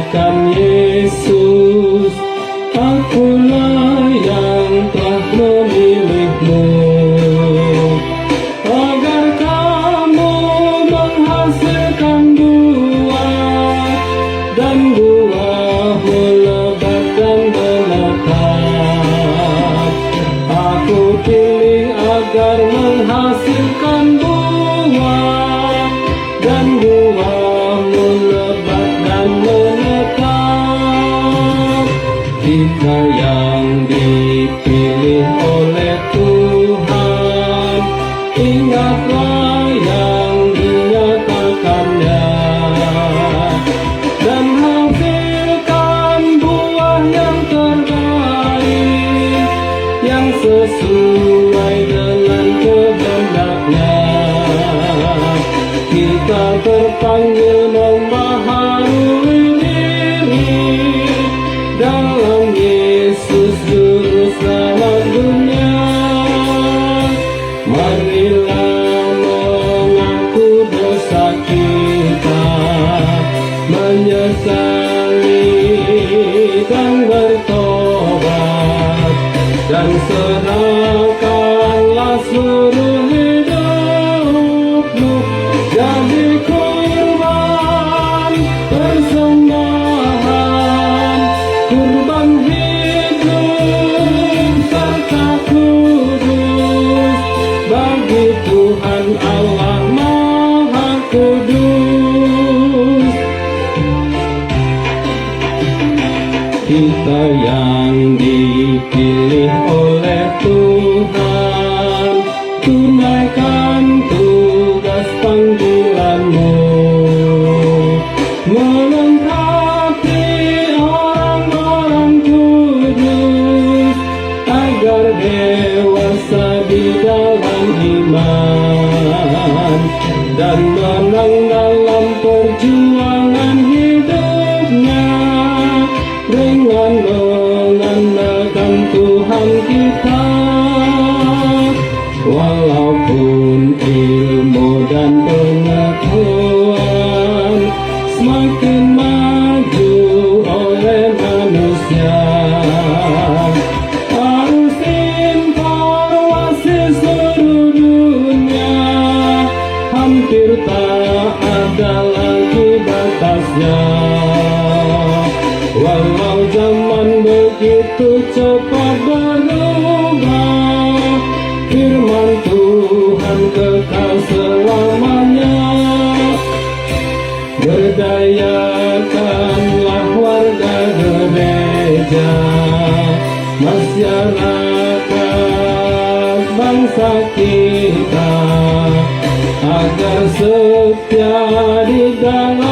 Tuhan Yesus, Akulah yang telah memilihmu, agar kamu menghasilkan buah, dan buahmu lebat dan menetap. Aku pilih agar menghasilkan buah, dan buahmu lebat dan menetap. Kita yang dipilih oleh Tuhan, ingatlah yang dinyatakannya, dan hasilkan buah yang terbaik, yang sesuai dengan kehendaknya. Kita terpanggil membaharui diri dalam Yesus Juru Selamat dunia. Marilah mengaku dosa kita, menyesali dan bertobat, dan serahkanlah seluruh hidupmu jadi kurban persembahan, kurban hidup serta kudus bagi Tuhan Allah Maha Kudus. Kita yang dipilih oleh Tuhan, tunaikan tugas panggilanmu, melengkapi orang-orang kudus, agar dewasa di dalam iman, dan menang dalam perjuangan hidupnya, dengan mengandalkan Tuhan kita. Walaupun ilmu dan pengetahuan semakin maju oleh manusia, arus informasi seluruh dunia hampir tak ada lagi batasnya. Walau zaman begitu cepat berubah, firman Tuhan kekal selamanya. Berdayakanlah warga gereja, masyarakat bangsa kita, agar setia di dalam